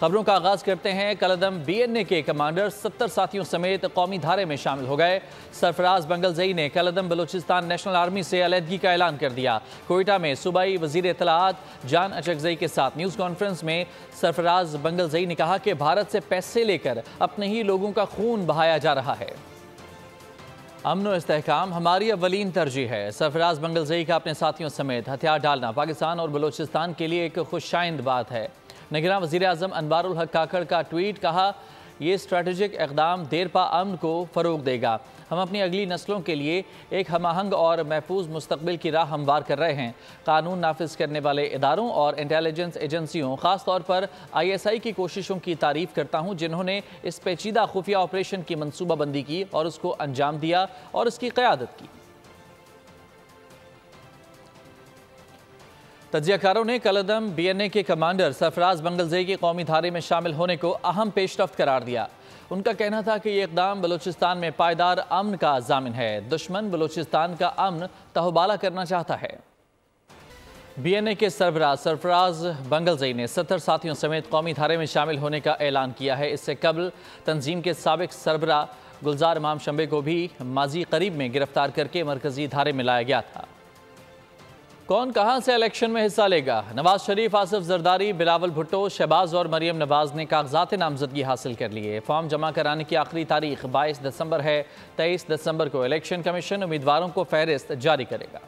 खबरों का आगाज करते हैं। कलअदम BNA के कमांडर 70 साथियों समेत कौमी धारे में शामिल हो गए। सरफराज बंगलजई ने कलअदम बलूचिस्तान नेशनल आर्मी से अलहदगी का ऐलान कर दिया। कोयटा में सूबाई वजीर इत्तलाआत जान अचकजई के साथ न्यूज़ कॉन्फ्रेंस में सरफराज बंगलजई ने कहा कि भारत से पैसे लेकर अपने ही लोगों का खून बहाया जा रहा है। अमन व इस्तेहकाम हमारी अव्वलीन तरजीह है। सरफराज बंगलजई का अपने साथियों समेत हथियार डालना पाकिस्तान और बलूचिस्तान के लिए एक खुशाइंद बात है। निगरान वज़ीर आज़म अनवारुल हक काकड़ का ट्वीट, कहा ये स्ट्रेटेजिक इक़दाम देरपा अमन को फ़रोग देगा। हम अपनी अगली नस्लों के लिए एक हमआहंग और महफूज मुस्तकबिल की राह हमवार कर रहे हैं। कानून नाफिज करने वाले इदारों और इंटेलिजेंस एजेंसियों, ख़ास तौर पर ISI की कोशिशों की तारीफ़ करता हूँ, जिन्होंने इस पेचीदा खुफिया ऑपरेशन की मनसूबाबंदी की और उसको अंजाम दिया और इसकी क़यादत की। तजियाकारों ने कलअदम BNA के कमांडर सरफराज बंगलजई की कौमी धारे में शामिल होने को अहम पेशरफ्त करार दिया। उनका कहना था कि ये इक़दाम बलूचिस्तान में पायदार अमन का ज़ामिन है। दुश्मन बलूचिस्तान का अमन तहबाला करना चाहता है। BNA के सरफराज बंगलजई ने 70 साथियों समेत कौमी धारे में शामिल होने का ऐलान किया है। इससे कबल तंजीम के साबिक सरबरा गुलजार इमाम शंबे को भी माजी करीब में गिरफ्तार करके मरकजी धारे में लाया गया था। कौन कहां से इलेक्शन में हिस्सा लेगा? नवाज शरीफ, आसिफ जरदारी, बिलावल भुट्टो, शहबाज और मरियम नवाज ने कागजात नामजदगी हासिल कर लिए। फॉर्म जमा कराने की आखिरी तारीख 22 दिसंबर है। 23 दिसंबर को इलेक्शन कमीशन उम्मीदवारों को फहरिस्त जारी करेगा।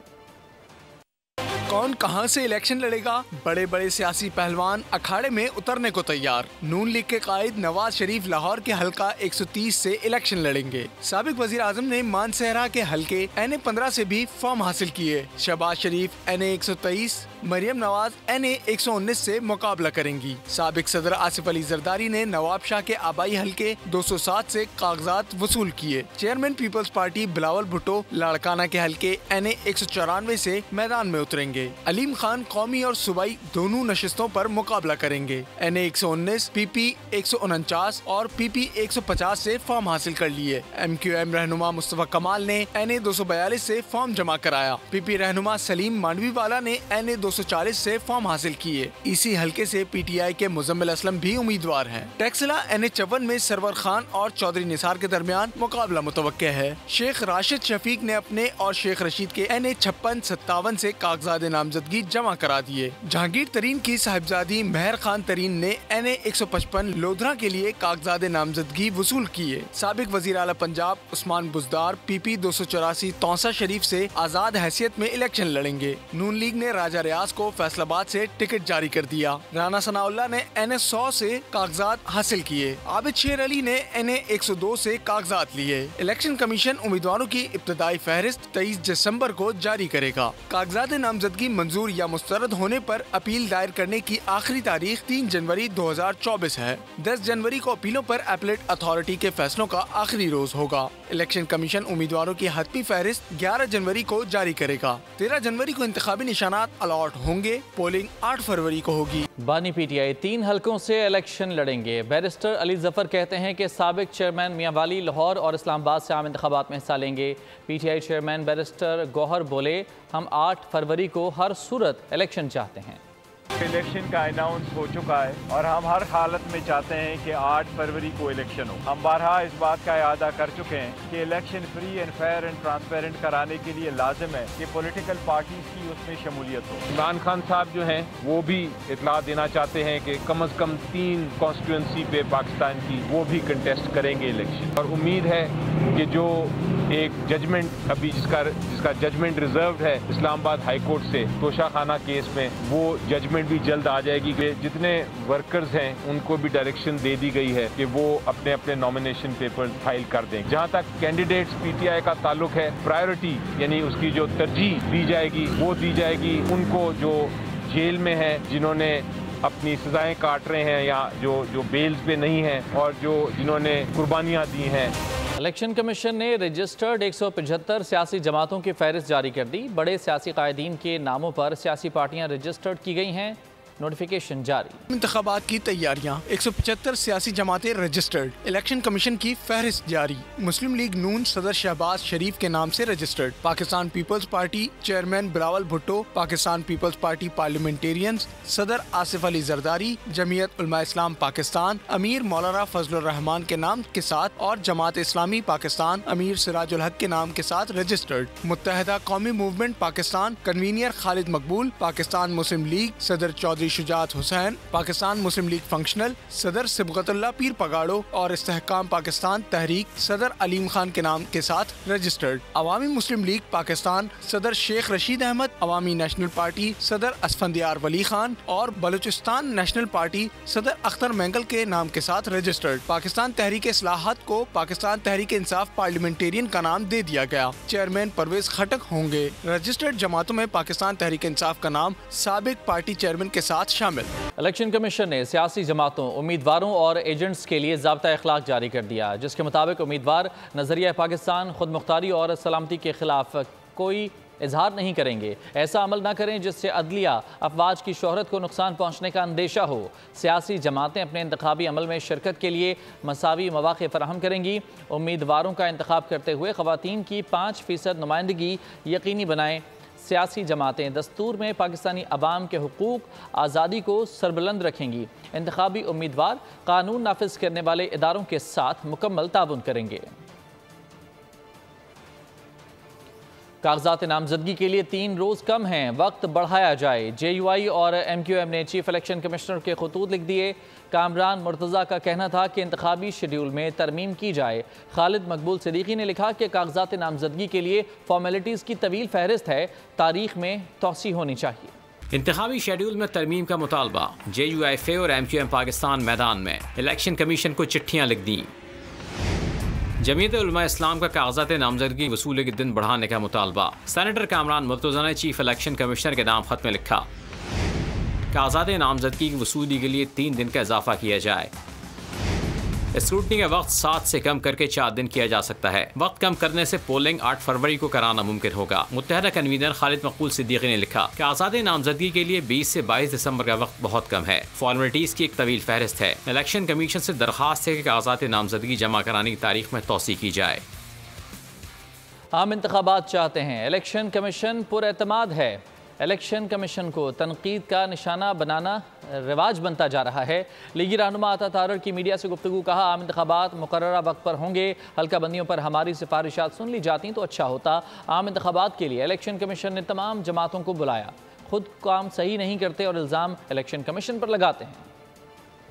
कौन कहां से इलेक्शन लड़ेगा? बड़े बड़े सियासी पहलवान अखाड़े में उतरने को तैयार। नून लीग के कायद नवाज शरीफ लाहौर के हलका 130 से इलेक्शन लड़ेंगे। साबिक वजीर आजम ने मानसहरा के हलके NA 15 से भी फॉर्म हासिल किए। शहबाज शरीफ NA 123, मरियम नवाज NA 119 से मुकाबला करेंगी। साबिक सदर आसिफ अली जरदारी ने नवाब शाह के आबाई हलके 207 से कागजात वसूल किए। चेयरमैन पीपल्स पार्टी बिलावल भुट्टो लाड़काना के हलके NA 194 से मैदान में उतरेंगे। अलीम खान कौमी और सूबाई दोनों नशिस्तों पर मुकाबला करेंगे। NA 119, PP 149 और PP 150 से फॉर्म हासिल कर लिए। MQM रहनुमा मुस्तफा कमाल ने NA 242 से फॉर्म जमा कराया। PP रहनुमा सलीम मांडवीवाला ने NA 240 से फॉर्म हासिल किए। इसी हलके से PTI के मुजम्मिल असलम भी उम्मीदवार हैं। टैक्सला NA 54 में सरवर खान और चौधरी निसार के दरमियान मुकाबला मुतवक्के है। शेख राशिद शफीक ने अपने और शेख रशीद के NA 56-57 से कागजात नामजदगी जमा करा दिए। जहांगीर तरीन की साहिबजादी मेहर खान तरीन ने NA 155 लोधरा के लिए कागजात नामजदगी वसूल किए। साबिक वजीर आला पंजाब उस्मान बुजदार PP 284 तौसा शरीफ से आजाद हैसियत में इलेक्शन लड़ेंगे। नून लीग ने राजा रियाज को फैसलाबाद से टिकट जारी कर दिया। राना सनाउल्लाह ने NA 100 से कागजात हासिल किए। आबिद शेर अली ने NA 102 से कागजात लिए। इलेक्शन कमीशन उम्मीदवारों की इब्तदाई फहरिस्त 23 दिसंबर को जारी करेगा। कागजात नामजदगी मंजूर या मुस्तरद होने पर अपील दायर करने की आखिरी तारीख 3 जनवरी 2024 है। 10 जनवरी को अपीलों पर अपीलेट अथॉरिटी के फैसलों का आखिरी रोज होगा। इलेक्शन कमीशन उम्मीदवारों की हतमी फहरिस्त 11 जनवरी को जारी करेगा। 13 जनवरी को इंतखाबी निशानात अलॉट होंगे। पोलिंग 8 फरवरी को होगी। बानी PTI 3 हलकों से इलेक्शन लड़ेंगे। बैरिस्टर अली जफर कहते हैं कि साबिक चेयरमैन मियां वाली लाहौर और इस्लामाबाद से आम इंतखाबात में हिस्सा लेंगे। PTI चेयरमैन बैरिस्टर गौहर बोले, हम 8 फरवरी को हर सूरत इलेक्शन चाहते हैं। इलेक्शन का अनाउंस हो चुका है और हम हर हालत में चाहते हैं कि 8 फरवरी को इलेक्शन हो। हम बारहा इस बात का इरादा कर चुके हैं कि election free and fair and transparent कराने के लिए लाजिम है कि पॉलिटिकल पार्टीज की उसमें शमूलियत हो। इमरान खान साहब जो हैं वो भी इतला देना चाहते हैं कि कम से कम 3 कॉन्स्टिट्यूंसी पे पाकिस्तान की वो भी कंटेस्ट करेंगे इलेक्शन। और उम्मीद है कि जो एक जजमेंट अभी जिसका जजमेंट रिजर्व है इस्लामाबाद हाई कोर्ट से तोशा खाना केस में, वो जजमेंट भी जल्द आ जाएगी कि जितने वर्कर्स हैं उनको भी डायरेक्शन दे दी गई है कि वो अपने अपने नॉमिनेशन पेपर फाइल कर दें। जहां तक कैंडिडेट्स PTI का ताल्लुक है, प्रायोरिटी यानी उसकी जो तरजीह दी जाएगी वो दी जाएगी उनको जो जेल में है, जिन्होंने अपनी सजाएं काट रहे हैं या जो बेल्स पे नहीं हैं और जिन्होंने कुर्बानियां दी हैं। इलेक्शन कमीशन ने रजिस्टर्ड 175 सियासी जमातों की फहरिस्त जारी कर दी। बड़े सियासी कायदीन के नामों पर सियासी पार्टियां रजिस्टर्ड की गई हैं। नोटिफिकेशन जारी। इंतखाबात की तैयारियां, 175 सियासी जमातें रजिस्टर्ड, इलेक्शन कमीशन की फहरिस्त जारी। मुस्लिम लीग नून सदर शहबाज शरीफ के नाम से रजिस्टर्ड। पाकिस्तान पीपल्स पार्टी चेयरमैन बिलावल भुट्टो, पाकिस्तान पीपल्स पार्टी पार्लियामेंटेरियंस सदर आसिफ अली जरदारी, जमीयत उलमा इस्लाम पाकिस्तान अमीर मौलाना फजलुर रहमान के नाम के साथ और जमात इस्लामी पाकिस्तान अमीर सिराजुल हक के नाम के साथ रजिस्टर्ड। मुत्तहदा कौमी मूवमेंट पाकिस्तान कन्वीनियर खालिद मकबूल, पाकिस्तान मुस्लिम लीग सदर चौधरी शुजात हुसैन, पाकिस्तान मुस्लिम लीग फंक्शनल सदर सिबगतुल्लाह पीर पगाड़ो और इस्तेहकाम पाकिस्तान तहरीक सदर अलीम खान के नाम के साथ रजिस्टर्ड। अवामी मुस्लिम लीग पाकिस्तान सदर शेख रशीद अहमद, अवामी नेशनल पार्टी सदर असफंदियार वली खान और बलूचिस्तान नेशनल पार्टी सदर अख्तर मैंगल के नाम के साथ रजिस्टर्ड। पाकिस्तान तहरीक इस्लाहत को पाकिस्तान तहरीक इंसाफ पार्लियामेंटेरियन का नाम दे दिया गया। चेयरमैन परवेज खटक होंगे। रजिस्टर्ड जमातों में पाकिस्तान तहरीक इंसाफ का नाम साबिक पार्टी चेयरमैन के साथ शामिल। इलेक्शन कमीशन ने सियासी जमातों, उम्मीदवारों और एजेंट्स के लिए ज़ाब्ता अखलाक जारी कर दिया, जिसके मुताबिक उम्मीदवार नजरिया पाकिस्तान, खुद मुख्तारी और सलामती के खिलाफ कोई इजहार नहीं करेंगे। ऐसा अमल न करें जिससे अदलिया अफवाज की शोहरत को नुकसान पहुँचने का अंदेशा हो। सियासी जमातें अपने इंतखाबी अमल में शिरकत के लिए मसावी मौक़े फराहम करेंगी। उम्मीदवारों का इंतखाब करते हुए ख़वातीन की 5% नुमाइंदगी यकीनी बनाएं। सियासी जमातें दस्तूर में पाकिस्तानी अवाम के हुकूक आज़ादी को सरबुलंद रखेंगी। इंतखाबी उम्मीदवार कानून नाफिज करने वाले इदारों के साथ मुकम्मल ताउन करेंगे। कागजात नामजदगी के लिए 3 रोज़ कम हैं, वक्त बढ़ाया जाए। JUI और MQM ने चीफ इलेक्शन कमिश्नर के खतूत लिख दिए। कामरान मुर्तज़ा का कहना था कि इंतखाबी शेड्यूल में तरमीम की जाए। खालिद मकबूल सिद्दीकी ने लिखा कि कागजात नामजदगी के लिए फॉर्मेलिटीज़ की तवील फहरिस्त है, तारीख में तोसी होनी चाहिए। इंतखाबी शेड्यूल में तरमीम का मुतालबा। JUI और MQM पाकिस्तान मैदान में, इलेक्शन कमीशन को चिट्ठियाँ लिख दी। जमीयत उलमा इस्लाम का कागजात नामजदगी वसूली के दिन बढ़ाने का मुतालबा। सेनेटर कामरान मुर्तज़ा ने चीफ इलेक्शन कमिश्नर के नाम खत में लिखा, कागजात नामजदगी की वसूली के लिए 3 दिन का इजाफा किया जाए। स्क्रूटनी का वक्त 7 से कम करके 4 दिन किया जा सकता है। वक्त कम करने से पोलिंग 8 फरवरी को कराना मुमकिन होगा। मुत्तहदा कन्वीनर खालिद मकबूल सिद्दीकी ने लिखा कि आज़ादी नामजदगी के लिए 20 से 22 दिसंबर का वक्त बहुत कम है। फॉर्मेलिटीज़ की एक तवील फहरिस्त है। इलेक्शन कमीशन से दरख्वास्त है कि कागजात नामजदगी जमा कराने की तारीख में तोसी की जाए। आम इंतखाबात चाहते हैं, इलेक्शन कमीशन पुरएतमाद है। इलेक्शन कमीशन को तनकीद का निशाना बनाना रिवाज बनता जा रहा है। लीगी रहनुमा आता तारर की मीडिया से गुफ्तगू कहा, आम इंतखाबात मुकर्ररा वक्त पर होंगे। हल्का बंदियों पर हमारी सिफारिशात सुन ली जाती तो अच्छा होता। आम इंतखाबात के लिए इलेक्शन कमीशन ने तमाम जमातों को बुलाया। खुद काम सही नहीं करते और इल्ज़ाम इलेक्शन कमीशन पर लगाते हैं।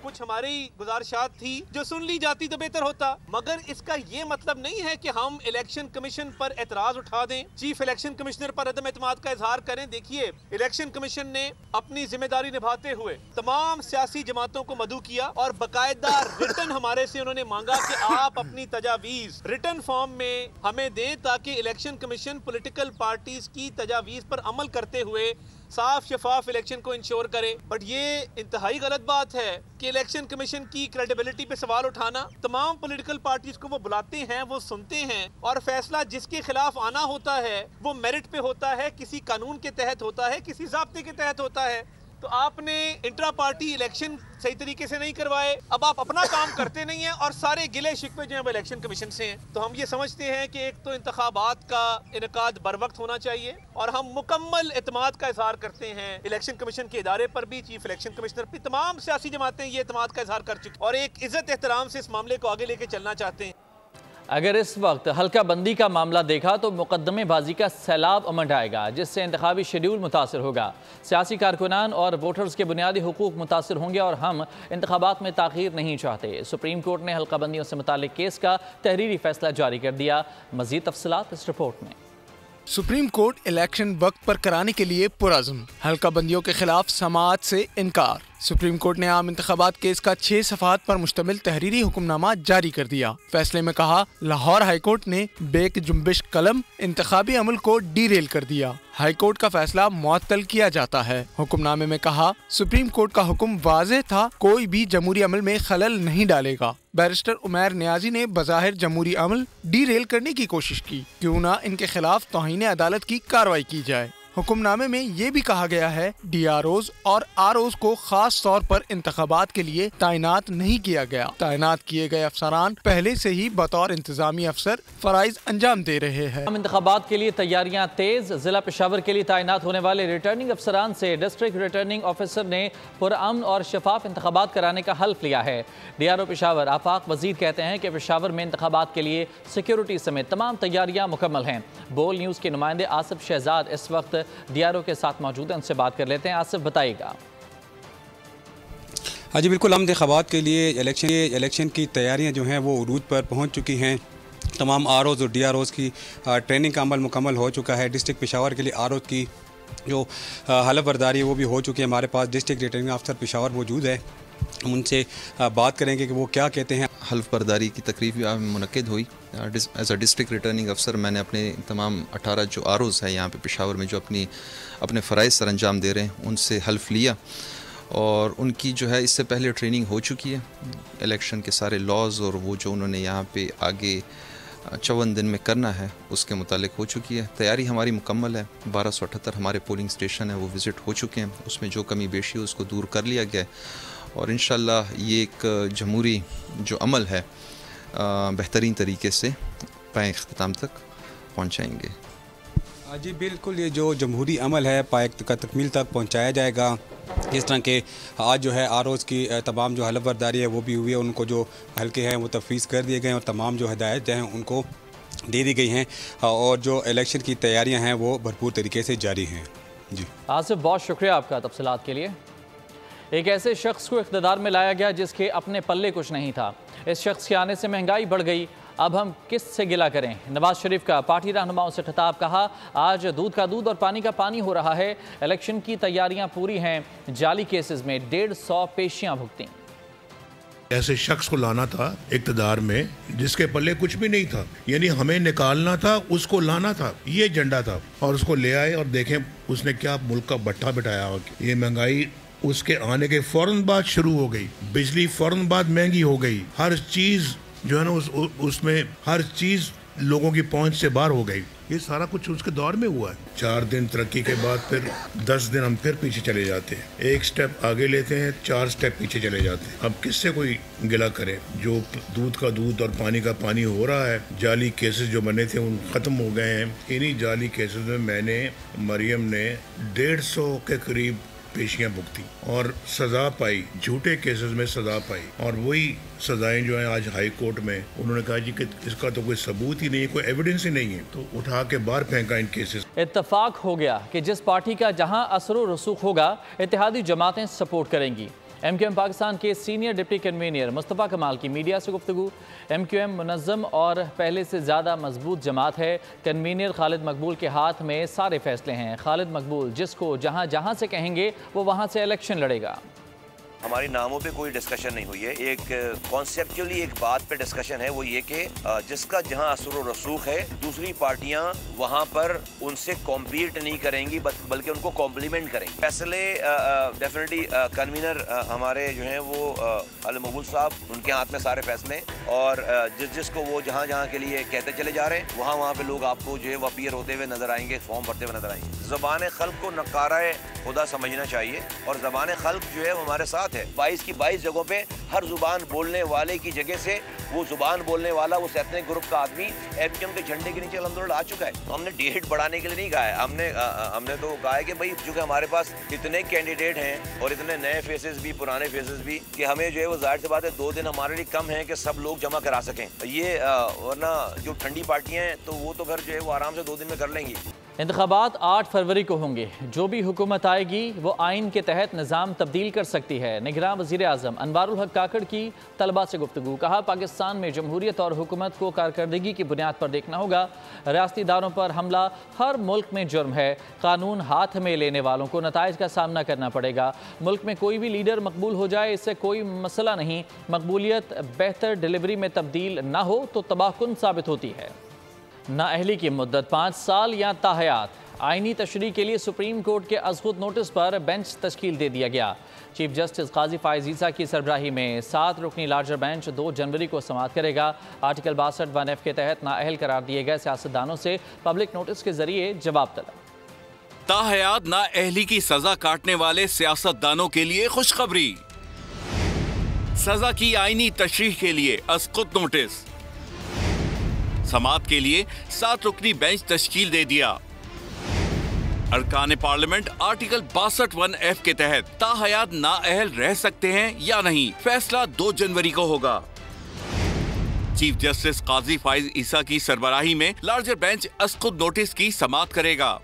कुछ हमारी गुजारिशात थी जो सुन ली जाती तो बेहतर होता, मगर इसका ये मतलब नहीं है कि हम इलेक्शन कमीशन पर एतराज उठा दें, चीफ इलेक्शन कमिश्नर पर अदम एतमाद का इजहार करें। देखिए, इलेक्शन कमीशन ने अपनी जिम्मेदारी निभाते हुए तमाम सियासी जमातों को मदऊ किया और बाकायदा रिटर्न हमारे से उन्होंने मांगा कि आप अपनी तजावीज रिटर्न फॉर्म में हमें दें ताकि इलेक्शन कमीशन पॉलिटिकल पार्टीज की तजावीज पर अमल करते हुए साफ शफाफ इलेक्शन को इंश्योर करे। बट ये इंतहाई गलत बात है कि इलेक्शन कमीशन की क्रेडिबिलिटी पे सवाल उठाना। तमाम पॉलिटिकल पार्टीज को वो बुलाते हैं, वो सुनते हैं और फैसला जिसके खिलाफ आना होता है वो मेरिट पे होता है, किसी कानून के तहत होता है, किसी ज़ाब्ते के तहत होता है। तो आपने इंट्रा पार्टी इलेक्शन सही तरीके से नहीं करवाए, अब आप अपना काम करते नहीं हैं और सारे गिले शिकवे जो है वो इलेक्शन कमीशन से हैं। तो हम ये समझते हैं कि एक तो इंतखाबात का इनकाद बर वक्त होना चाहिए और हम मुकम्मल एतमाद का इजहार करते हैं इलेक्शन कमीशन के इदारे पर भी, चीफ इलेक्शन कमिश्नर भी। तमाम सियासी जमातें ये एतमाद का इजहार कर चुकी और एक इज्जत एहतराम से इस मामले को आगे लेके चलना चाहते हैं। अगर इस वक्त हल्का बंदी का मामला देखा तो मुकदमेबाजी का सैलाब उमड़ आएगा, जिससे इंतखाबी शेड्यूल मुतासर होगा। सियासी कारकुनान और वोटर्स के बुनियादी हुकूक मुतासर होंगे और हम इंतखाबात में ताख़ीर नहीं चाहते। सुप्रीम कोर्ट ने हल्का बंदियों से मुताल्लिक केस का तहरीरी फैसला जारी कर दिया। मज़ीद तफसीलात इस रिपोर्ट में। सुप्रीम कोर्ट इलेक्शन वक्त पर कराने के लिए पुरअज़्म, हल्का बंदियों के खिलाफ समाअत से इनकार। सुप्रीम कोर्ट ने आम इंतखाबात केस का 6 सफ़हात पर मुश्तमिल तहरीरी हुक्मनामा जारी कर दिया। फैसले में कहा, लाहौर हाईकोर्ट ने बेक जुम्बिश कलम इंतखाबी अमल को डीरेल कर दिया। हाईकोर्ट का फैसला मुअत्तल किया जाता है। हुक्मनामे में कहा, सुप्रीम कोर्ट का हुक्म वाज़ेह था, कोई भी जमहूरी अमल में खलल नहीं डालेगा। बैरिस्टर उमैर नियाजी ने बज़ाहिर जमहूरी अमल डीरेल करने की कोशिश की, क्यों ना इनके खिलाफ तौहीन अदालत की कार्रवाई की जाए। हुक्मनामे में ये भी कहा गया है DROs और ROs को खास तौर पर इंतखाबात के लिए तैनात नहीं किया गया। तैनात किए गए अफसरान पहले से ही बतौर इंतजामी अफसर फराइज अंजाम दे रहे हैं। इंतखाबात के लिए तैयारियां तेज। जिला पेशावर के लिए तैनात होने वाले रिटर्निंग अफसरान से डिस्ट्रिक्ट रिटर्निंग ऑफिसर ने पुरअमन और शफाफ इंतखाबात कराने का हल्फ लिया है। DRO पेशावर आफाक वजीर कहते हैं कि पेशावर में इंतखाबात के लिए सिक्योरिटी समेत तमाम तैयारियां मुकम्मल हैं। बोल न्यूज़ के नुमाइंदे आसिफ शहजाद इस वक्त DRO के साथ मौजूद हैं, उनसे बात कर लेते हैं। आसिफ, बताइएगा। हाँ जी बिल्कुल, हम इंतखाबात के लिए इलेक्शन की तैयारियां जो हैं वो उरूज पर पहुंच चुकी हैं। तमाम ROs और DROs की ट्रेनिंग का अमल मुकम्मल हो चुका है। डिस्ट्रिक्ट पेशावर के लिए ROs की जो हलफ बर्दारी है वो भी हो चुकी है। हमारे पास डिस्ट्रिक्ट रिटर्निंग अफसर पेशावर मौजूद है, हम उनसे बात करेंगे कि वो क्या कहते हैं। हल्फ बर्दारी की तकरीब मुनक्किद हुई। एज अ डिस्ट्रिक्ट रिटर्निंग अफसर मैंने अपने तमाम 18 जो ROs हैं यहाँ पे पेशावर में जो अपने फ़राइज़ सर अंजाम दे रहे हैं उनसे हल्फ लिया और उनकी जो है इससे पहले ट्रेनिंग हो चुकी है। इलेक्शन के सारे लॉज़ और वो जो उन्होंने यहाँ पे आगे 54 दिन में करना है उसके मुतालिक हो चुकी है। तैयारी हमारी मुकम्मल है। 1278 हमारे पोलिंग स्टेशन है वो विज़िट हो चुके हैं, उसमें जो कमी बेशी है उसको दूर कर लिया गया है और इंशाल्लाह ये एक जमहूरी जो अमल है बेहतरीन तरीके से पाए इख्तिताम तक पहुँचाएँगे। जी बिल्कुल, ये जो जमहूरी अमल है पाए तकमील तक पहुँचाया जाएगा। इस तरह के आज जो है ROs की तमाम जो हलफ बर्दारी है वो भी हुई है, उनको जो हल्के हैं वो तफवीज़ कर दिए गए हैं और तमाम जो हिदायत जो हैं उनको दे दी गई हैं और जो इलेक्शन की तैयारियां हैं वो भरपूर तरीके से जारी हैं। जी आसिफ, बहुत शुक्रिया आपका तफसीलात के लिए। एक ऐसे शख्स को इख्तिदार में लाया गया जिसके अपने पल्ले कुछ नहीं था। इस शख्स के आने से महंगाई बढ़ गई, अब हम किस से गिला करें। नवाज शरीफ का पार्टी रहनुमाओं से खिताब, कहा आज दूध का दूध और पानी का पानी हो रहा है। इलेक्शन की तैयारियां पूरी हैं, जाली केसेस में 150 पेशियां भुगती। ऐसे शख्स को लाना था इक़्तिदार में जिसके पल्ले कुछ भी नहीं था, यानी हमें निकालना था, उसको लाना था, ये एजेंडा था और उसको ले आए और देखें उसने क्या मुल्क का भट्ठा बिठाया। ये महंगाई उसके आने के फौरन बाद शुरू हो गई, बिजली फौरन बाद महंगी हो गई, हर चीज जो है ना उसमें हर चीज लोगों की पहुंच से बाहर हो गई। ये सारा कुछ उसके दौर में हुआ है। 4 दिन तरक्की के बाद फिर 10 दिन हम फिर पीछे चले जाते हैं, एक स्टेप आगे लेते हैं, 4 स्टेप पीछे चले जाते हैं। अब किससे कोई गिला करे। जो दूध का दूध और पानी का पानी हो रहा है, जाली केसेस जो बने थे उन खत्म हो गए हैं। इन्हीं जाली केसेस में मैंने मरियम ने 150 के करीब पेशियां भुगती और सजा पाई, झूठे केसेस में सजा पाई और वही सजाएं जो है आज हाई कोर्ट में उन्होंने कहा जी कि इसका तो कोई सबूत ही नहीं है, कोई एविडेंस ही नहीं है, तो उठा के बाहर फेंका इन केसेस। इत्तफाक हो गया कि जिस पार्टी का जहां असर रसूख होगा इत्तेहादी जमातें सपोर्ट करेंगी। MQM पाकिस्तान के सीनियर डिप्टी कन्वीनर मुस्तफ़ा कमाल की मीडिया से गुफ्तगू। MQM मुनज़्ज़म और पहले से ज़्यादा मजबूत जमात है। कन्वीनर खालिद मकबूल के हाथ में सारे फैसले हैं। खालिद मकबूल जिसको जहाँ जहाँ से कहेंगे वो वहाँ से इलेक्शन लड़ेगा। हमारी नामों पे कोई डिस्कशन नहीं हुई है। एक कॉन्सेप्चुअली एक बात पे डिस्कशन है, वो ये कि जिसका जहां असर व रसूख है दूसरी पार्टियां वहां पर उनसे कॉम्पीट नहीं करेंगी बल्कि उनको कॉम्प्लीमेंट करेंगी। फैसले डेफिनेटली कन्वीनर हमारे जो हैं वो खालिद मकबूल साहब, उनके हाथ में सारे फैसले और जिसको वो जहाँ जहाँ के लिए कहते चले जा रहे हैं वहाँ पे लोग आपको जो है वो अपीयर होते हुए नजर आएंगे, फॉर्म भरते हुए नजर आएंगे। ज़बान खल्क को नकारा खुदा समझना चाहिए और ज़बान खल्क जो है वो हमारे साथ है। 22 की 22 जगहों पे हर जुबान बोलने वाले की जगह से वो जुबान बोलने वाला वो एथनिक ग्रुप का आदमी MQM के झंडे के नीचे अल्हम्दुलिल्लाह आ चुका है। तो हमने डेट बढ़ाने के लिए नहीं कहा है, हमने तो कहा है कि भाई चूंकि हमारे पास इतने कैंडिडेट हैं और इतने नए फेसेस भी पुराने फेसेस भी कि हमें जो है वो जाहिर सी बात है 2 दिन हमारे लिए कम है कि सब लोग जमा करा सकें। ये वरना जो ठंडी पार्टियां हैं तो वो तो फिर जो है वो आराम से 2 दिन में कर लेंगी। इंतखाबात 8 फरवरी को होंगे। जो भी हुकूमत आएगी वो आइन के तहत निज़ाम तब्दील कर सकती है। निगरान वज़ीर आज़म अनवारुल हक काकड़ की तलबा से गुफ्तगू, कहा पाकिस्तान में जमहूरियत और हुकूमत को कारकर्दगी की बुनियाद पर देखना होगा। रियासती इदारों पर हमला हर मुल्क में जुर्म है। कानून हाथ में लेने वालों को नताइज का सामना करना पड़ेगा। मुल्क में कोई भी लीडर मकबूल हो जाए इससे कोई मसला नहीं, मकबूलियत बेहतर डिलीवरी में तब्दील ना हो तो तबाहकुन साबित होती है। नाअहली की मुद्दत 5 साल या ताहयात। आइनी तशरीह के लिए सुप्रीम कोर्ट के अज़ख़ुद नोटिस पर बेंच तश्कील दे दिया गया। चीफ जस्टिस काजी फाइज़ ईसा की सरबराही में 7 रुकनी लार्जर बेंच 2 जनवरी को समाअत करेगा। आर्टिकल 62 1F के तहत नाअहल करार दिए गए सियासतदानों से पब्लिक नोटिस के जरिए जवाब तलब। ताहयात नाअहली की सजा काटने वाले सियासतदानों के लिए खुशखबरी। सजा की आईनी तशरीह के लिए अस्कुत नोटिस। समाअत के लिए 7 रुकनी बेंच तश्कील दे दिया। अरकान पार्लियामेंट आर्टिकल 62(1)(f) के तहत ताहयात नाअहल रह सकते हैं या नहीं, फैसला 2 जनवरी को होगा। चीफ जस्टिस काजी फाइज ईसा की सरबराही में लार्जर बेंच अस्कुत नोटिस की समाअत करेगा।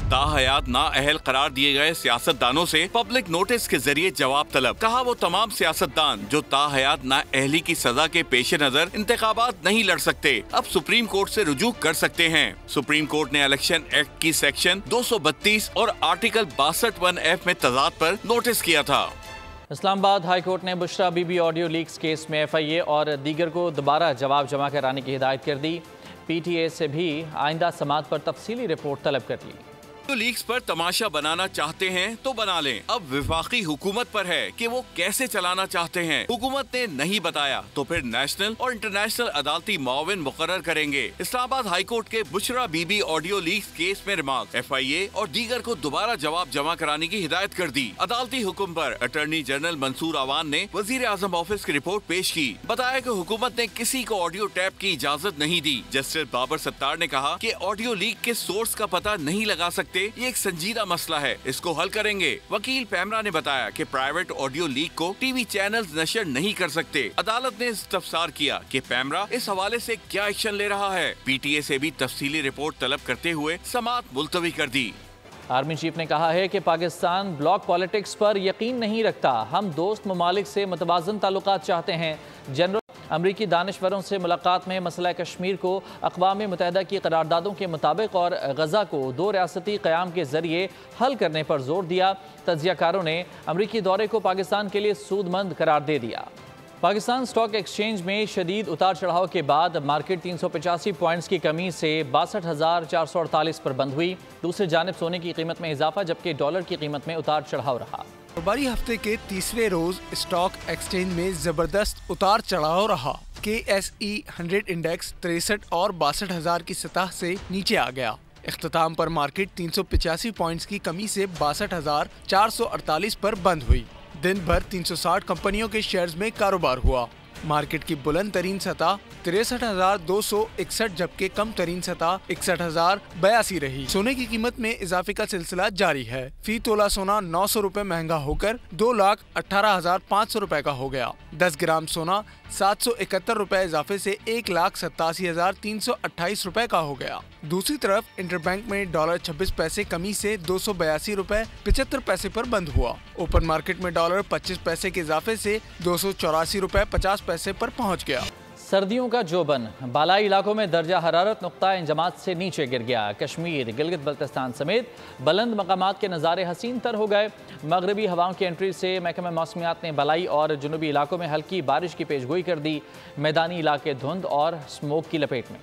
ताहयात नाअहल करार दिए गए सियासतदानों से पब्लिक नोटिस के जरिए जवाब तलब। कहा वो तमाम सियासतदान जो ताहयात नाअहली की सजा के पेश नजर इंतखाबात नहीं लड़ सकते, अब सुप्रीम कोर्ट से रुजू कर सकते हैं। सुप्रीम कोर्ट ने इलेक्शन एक्ट की सेक्शन 232 और आर्टिकल 62(1)(f) में तजाद पर नोटिस किया था। इस्लामाबाद हाई कोर्ट ने Bushra Bibi audio leaks case में FIA और दीगर को दोबारा जवाब जमा कराने की हिदायत कर दी। PTA से भी आइंदा समाअत पर तफसीली रिपोर्ट तलब कर ली। लीक्स पर तमाशा बनाना चाहते हैं तो बना लें। अब विफाकी हुकूमत पर है कि वो कैसे चलाना चाहते हैं। हुकूमत ने नहीं बताया तो फिर नेशनल और इंटरनेशनल अदालती मुआविन मुकर्रर करेंगे। इस्लामाबाद हाई कोर्ट के Bushra Bibi audio leaks case में रिमार्क, FIA और दीगर को दोबारा जवाब जमा कराने की हिदायत कर दी। अदालती हुक्म पर अटॉर्नी जनरल मंसूर अवान ने वजीर आजम ऑफिस की रिपोर्ट पेश की। बताया कि हुकूमत ने किसी को ऑडियो टैप की इजाजत नहीं दी। जस्टिस बाबर सत्तार ने कहा कि ऑडियो लीक के सोर्स का पता नहीं लगा सकते, ये एक संजीदा मसला है, इसको हल करेंगे। वकील पैमरा ने बताया कि प्राइवेट ऑडियो लीक को टीवी चैनल्स नशर नहीं कर सकते। अदालत ने इस्तफसार किया कि पैमरा इस हवाले से क्या एक्शन ले रहा है। PTA से भी तफसीली रिपोर्ट तलब करते हुए समाअत मुलतवी कर दी। आर्मी चीफ ने कहा है कि पाकिस्तान ब्लॉक पॉलिटिक्स पर यकीन नहीं रखता, हम दोस्त ममालिक से मुतवाज़न ताल्लुकात चाहते हैं। जनरल अमरीकी दानिशवरों से मुलाकात में मसला कश्मीर को अक़वाम मुत्तहिदा की करारदादों के मुताबिक और गज़ा को 2 रियासती क़याम के ज़रिए हल करने पर जोर दिया। तज्ज़ियाकारों ने अमरीकी दौरे को पाकिस्तान के लिए सूदमंद करार दे दिया। पाकिस्तान स्टॉक एक्सचेंज में शदीद उतार चढ़ाव के बाद मार्केट 385 पॉइंट्स की कमी से 62,448 पर बंद हुई। दूसरी जानिब सोने की कीमत में इजाफा जबकि डॉलर की कीमत में उतार चढ़ाव रहा। कारोबारी हफ्ते के तीसरे रोज स्टॉक एक्सचेंज में जबरदस्त उतार चढ़ाव रहा। KSE 100 इंडेक्स 63 और 62,000 की सतह से नीचे आ गया। इख्तिताम पर मार्केट 385 पॉइंट्स की कमी से 62,448 पर बंद हुई। दिन भर 360 कंपनियों के शेयर्स में कारोबार हुआ। मार्केट की बुलंद तरीन सतह 63,261 जबकि कम तरीन सतह 61,082 रही। सोने की कीमत में इजाफे का सिलसिला जारी है। फी तोला सोना 900 रुपए महंगा होकर 2,18,500 रुपए का हो गया। 10 ग्राम सोना 771 रुपए इजाफे से 1,87,328 रुपए का हो गया। दूसरी तरफ इंटरबैंक में डॉलर 26 पैसे कमी से 282 रुपए 75 पैसे पर बंद हुआ। ओपन मार्केट में डॉलर 25 पैसे के इजाफे से 284 रुपए 50 पैसे पर पहुंच गया। सर्दियों का जोबन बालाई इलाकों में दर्जा हरारत नुक्ता इंजमात से नीचे गिर गया। कश्मीर, गिलगित बल्तिस्तान समेत बुलंद मकामात के नज़ारे हसीन तर हो गए। मगरबी हवाओं की एंट्री से महकमा मौसमियात ने बलाई और जुनूबी इलाकों में हल्की बारिश की पेशगोई कर दी। मैदानी इलाके धुंध और स्मोक की लपेट में।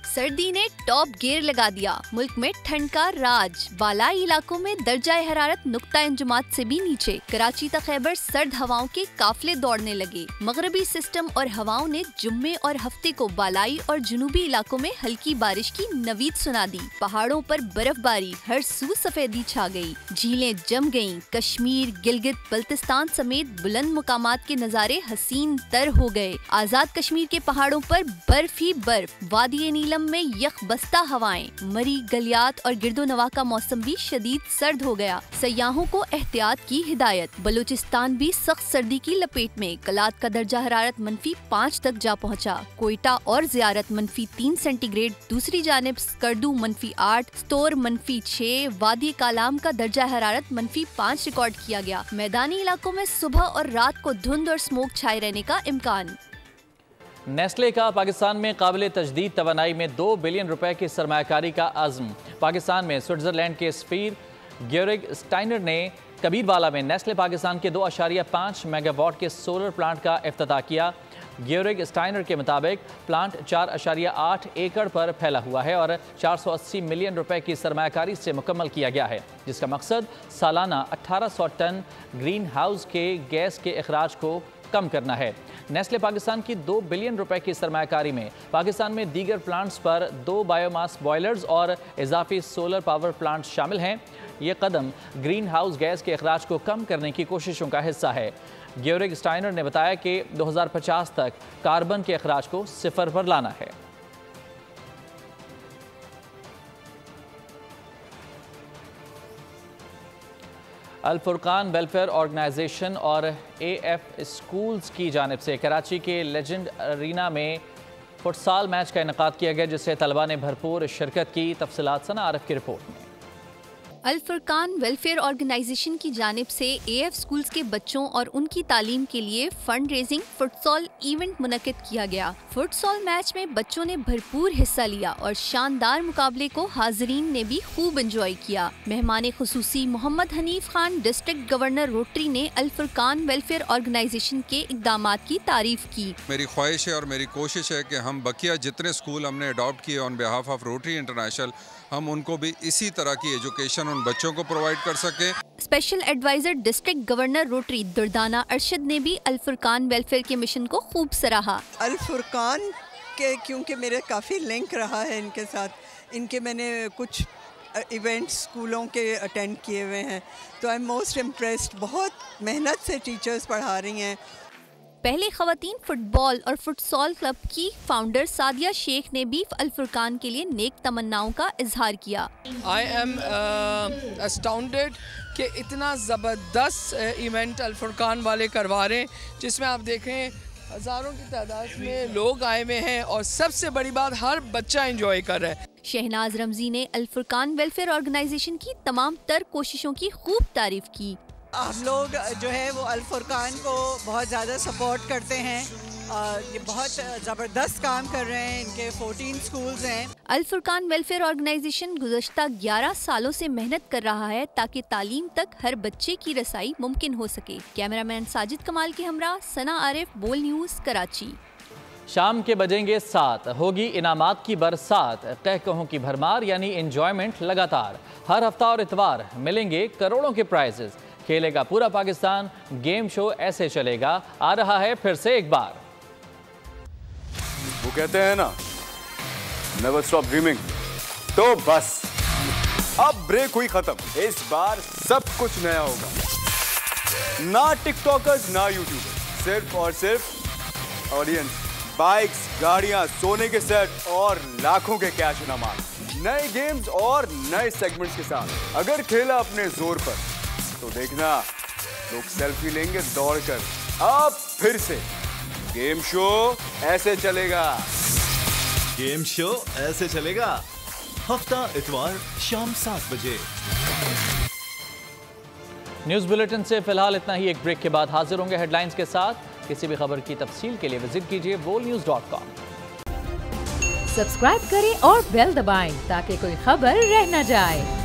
सर्दी ने टॉप गियर लगा दिया। मुल्क में ठंड का राज। बालाई इलाकों में दर्जा हरारत नुक्ता इंजमात से भी नीचे। कराची तक खैबर सर्द हवाओं के काफिले दौड़ने लगे। मगरबी सिस्टम और हवाओं ने जुम्मे और हफ्ते को बालाई और जुनूबी इलाकों में हल्की बारिश की नवीद सुना दी। पहाड़ों पर बर्फबारी, हर सू सफेदी छा गई। झीलें जम गईं। कश्मीर, गिलगित बल्तिस्तान समेत बुलंद मुकामात के नज़ारे हसीन तर हो गए। आजाद कश्मीर के पहाड़ों पर बर्फ ही बर्फ। वादी नीलम में यख बस्ता हवाएं। मरी, गलियात और गिरदो नवा का मौसम भी शदीद सर्द हो गया। सयाहों को एहतियात की हिदायत। बलूचिस्तान भी सख्त सर्दी की लपेट में। कलात का दर्जा हरारत -5 तक जा पहुंचा। कोयटा और ज़ियारत -3 सेंटीग्रेड। दूसरी जानिब स्कर्दू -8, स्तोर -6, वादी कालाम का दर्जा हरारत -5 रिकॉर्ड किया गया। मैदानी इलाकों में सुबह और रात को धुंध और स्मोक छाए रहने का इम्कान। नेस्ले का पाकिस्तान में काबिल तजदीद तवानाई में 2 बिलियन रुपए की सरमायाकारी का अज़्म। पाकिस्तान में स्विट्ज़रलैंड के सफ़ीर ग्योरिग स्टाइनर ने कबीरवाला में नेस्ले पाकिस्तान के 2.5 मेगावाट के सोलर प्लांट का इफ्तिताह किया। ग्योरिग स्टाइनर के मुताबिक प्लांट 4.8 एकड़ पर फैला हुआ है और 480 मिलियन रुपए की सरमायाकारी से मुकम्मल किया गया है, जिसका मकसद सालाना 1800 टन ग्रीन हाउस के गैस के अखराज को कम करना है। नेस्ले पाकिस्तान की 2 बिलियन रुपए की सरमायाकारी में पाकिस्तान में दीगर प्लांट्स पर 2 बायोमास बॉयलर्स और इजाफी सोलर पावर प्लांट शामिल हैं। ये कदम ग्रीन हाउस गैस के अखराज को कम करने की कोशिशों का हिस्सा है। गेओरिग स्टाइनर ने बताया कि 2050 तक कार्बन के अखराज को 0 पर लाना है। अल फुरकान वेलफेयर ऑर्गेनाइजेशन और AF स्कूल्स की जानिब से कराची के लेजेंड अरीना में फुटसाल मैच का इनेकाद किया गया, जिससे तलबा ने भरपूर शिरकत की। तफसीलात सना आरिफ की रिपोर्ट में। अल फुरकान वेलफेयर ऑर्गेनाइजेशन की जानिब से AF स्कूल्स के बच्चों और उनकी तालीम के लिए फंड रेजिंग फुटसॉल इवेंट मुनक्किद किया गया। फुटसॉल मैच में बच्चों ने भरपूर हिस्सा लिया और शानदार मुकाबले को हाजरीन ने भी खूब एंजॉय किया। मेहमान खुसूसी Mohammad Hanif Khan district governor Rotary ने अल फुरकान वेलफेयर ऑर्गेनाइजेशन के इकदामात की तारीफ की। मेरी ख्वाहिश है और मेरी कोशिश है कि हम बकिया जितने स्कूल हमने अडॉप्ट किए on behalf of rotary international, हम उनको भी इसी तरह की एजुकेशन उन बच्चों को प्रोवाइड कर सके। Special adviser district governor Rotary Durdana Arshad ने भी अल फुरकान वेलफेयर के मिशन को खूब सराहा। अल फुरकान के क्योंकि मेरे काफ़ी लिंक रहा है इनके साथ, इनके मैंने कुछ इवेंट्स स्कूलों के अटेंड किए हुए हैं, तो आई एम मोस्ट इम्प्रेस्ड। बहुत मेहनत से टीचर्स पढ़ा रही हैं। पहले खवातीन फुटबॉल और फुटसॉल क्लब की फाउंडर सादिया शेख ने भी अल फुरकान के लिए नेक तमन्नाओं का इजहार किया। आई एम अस्टाउंडेड कि इतना ज़बरदस्त इवेंट अल फुरकान वाले करवा रहे हैं, जिसमें आप देखें हज़ारों की तादाद में लोग आए हुए हैं और सबसे बड़ी बात हर बच्चा एंजॉय कर रहा है। शहनाज रमजी ने अल फुरकान वेलफेयर ऑर्गेनाइजेशन की तमाम तर कोशिशों की खूब तारीफ की। हम लोग जो है वो अल फुरकान को बहुत ज़्यादा सपोर्ट करते हैं। ये बहुत ज़बरदस्त काम कर रहे हैं, इनके 14 स्कूल्स हैं। अल फुरकान वेलफेयर ऑर्गेनाइजेशन गुज़श्ता 11 सालों से मेहनत कर रहा है ताकि तालीम तक हर बच्चे की रसाई मुमकिन हो सके। कैमरामैन साजिद कमाल के हमरा सना आरिफ, बोल न्यूज़, कराची। शाम के बजेंगे 7, होगी इनामात की बरसात, कहकहों की भरमार यानी एंजॉयमेंट लगातार। हर हफ्ता और इतवार मिलेंगे करोड़ों के प्राइजेस। खेलेगा पूरा पाकिस्तान, गेम शो ऐसे चलेगा। आ रहा है फिर से एक बार। वो कहते हैं ना, नेवर स्टॉप ड्रीमिंग। तो बस अब ब्रेक हुई खत्म। इस बार सब कुछ नया होगा। ना टिकटॉकर्स ना यूट्यूबर्स, सिर्फ और सिर्फ ऑडियंस, बाइक्स, गाड़ियां, सोने के सेट और लाखों के कैश इनामात, नए गेम्स और नए सेगमेंट्स के साथ। अगर खेला अपने जोर पर तो देखना लोग सेल्फी लेंगे दौड़कर। अब फिर से गेम शो ऐसे चलेगा। गेम शो ऐसे चलेगा, हफ्ता इतवार शाम 7 बजे। न्यूज़ बुलेटिन से फिलहाल इतना ही। एक ब्रेक के बाद हाजिर होंगे हेडलाइंस के साथ। किसी भी खबर की तफसील के लिए विजिट कीजिए bolnews.com। सब्सक्राइब करें और बेल दबाएं ताकि कोई खबर रह न जाए।